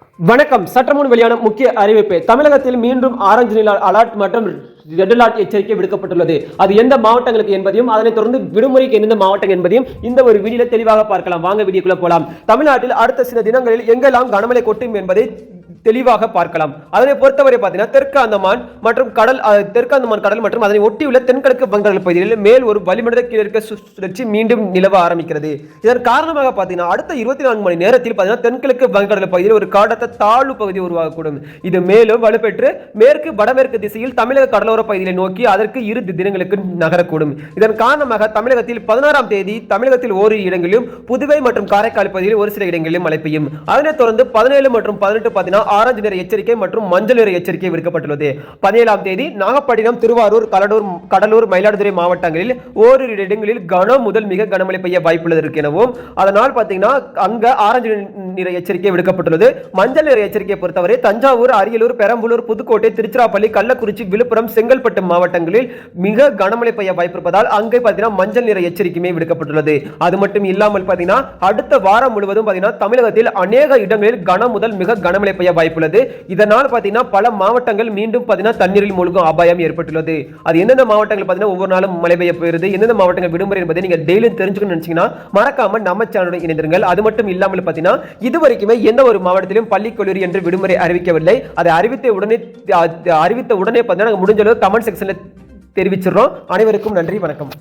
வணக்கம். சற்று முன் வெளியான முக்கிய அறிவிப்பு. தமிழகத்தில் மீண்டும் ஆரஞ்சு நில அலர்ட் மற்றும் ரெட் அலர்ட் எச்சரிக்கை விடுக்கப்பட்டுள்ளது. அது எந்த மாவட்டங்களுக்கு என்பதையும் அதனைத் தொடர்ந்து விடுமுறைக்கு எந்தெந்த மாவட்டம் என்பதையும் இந்த ஒரு வீடியோல தெளிவாக பார்க்கலாம். வாங்க வீடியோக்குள்ள போலாம். தமிழ்நாட்டில் அடுத்த சில தினங்களில் எங்கெல்லாம் கனமழை கொட்டும் என்பதை தெளிவாக பார்க்கலாம். அதனை பொறுத்தவரை பார்த்தீங்கன்னா தெற்கு அந்தமான் மற்றும் தெற்கு அந்தமான் கடல் மற்றும் அதனை ஒட்டியுள்ள தென்கிழக்கு வங்கக்கடல் பகுதிகளில் மேல் ஒரு வளிமண்டல கீழடுக்கு சுழற்சி மீண்டும் நிலவ ஆரம்பிக்கிறது. இதன் காரணமாக பார்த்தீங்கன்னா அடுத்த 24 மணி நேரத்தில் பார்த்தீங்கன்னா தென்கிழக்கு வங்கக்கடல் பகுதியில் ஒரு காற்றழுத்த தாழ்வு பகுதி உருவாகக்கூடும். இது மேலும் வலுப்பெற்று மேற்கு வடமேற்கு திசையில் தமிழக கடலோர பகுதியை நோக்கி அதற்கு 2 தினங்களுக்கு நகரக்கூடும். இதன் காரணமாக தமிழகத்தில் 16ஆம் தேதி தமிழகத்தில் ஓரிரு இடங்களிலும் புதுவை மற்றும் காரைக்கால் பகுதியில் ஒரு சில இடங்களிலும் மழை பெய்யும். அதனைத் தொடர்ந்து 17 மற்றும் 18 பார்த்தீங்கன்னா ஆரஞ்சு நிற எச்சரிக்கை மற்றும் மஞ்சள் நிற எச்சரிக்கை விடுக்கப்பட்டுள்ளது. 17ஆம் தேதி நாகப்பட்டினம், திருவாரூர், கடலூர், மயிலாடுதுறை மாவட்டங்களில் ஓரிரு இடங்களில் கனம் முதல் மிக கனமழை பெய்ய வாய்ப்புள்ளது எனவும் அதனால் பார்த்தீங்கன்னா அங்க ஆரஞ்சு நிற எச்சரிக்கை விடுக்கப்பட்டுள்ளது. மஞ்சள் நிற எச்சரிக்கையை பொறுத்தவரை தஞ்சாவூர், அரியலூர், பெரம்பலூர், புதுக்கோட்டை, திருச்சிராப்பள்ளி, கள்ளக்குறிச்சி, விழுப்புரம், செங்கல்பட்டு மாவட்டங்களில் மிக கனமழை பெய்ய வாய்ப்பிருப்பதால் அங்கே பார்த்தீங்கன்னா மஞ்சள் நிற எச்சரிக்கையுமே விடுக்கப்பட்டுள்ளது. அது மட்டும் இல்லாமல் பார்த்தீங்கன்னா அடுத்த வாரம் முழுவதும் பார்த்தீங்கன்னா தமிழகத்தில் அநேக இடங்களில் கனம் முதல் மிக கனமழை பெய்ய வாய்ப்புள்ளது. இதனால் பார்த்தீங்கன்னா பல மாவட்டங்கள் மீண்டும் பார்த்தீங்கன்னா தண்ணீரில் மூழ்கும் அபாயம் ஏற்பட்டுள்ளது. அது எந்தெந்த மாவட்டங்கள் பார்த்தீங்கன்னா ஒவ்வொரு நாளும் மழை பெய்ய போகிறது, எந்தெந்த மாவட்டங்கள் விடுமுறை என்பதை நீங்க டெய்லியும் தெரிஞ்சுக்கணும்னு நினைச்சீங்கன்னா மறக்காம நம்ம சேனலுடன் இணைந்திருங்கள். அது மட்டும் இல்லாமல் பார்த்தீங்கன்னா இதுவரைக்குமே எந்த ஒரு மாவட்டத்திலும் பள்ளி கல்லூரி என்று விடுமுறை அறிவிக்கவில்லை. அதை அறிவித்த உடனே பார்த்தீங்கன்னா முடிஞ்ச அளவு கமெண்ட் செக்ஷன்ல தெரிவிச்சிடறோம். அனைவருக்கும் நன்றி, வணக்கம்.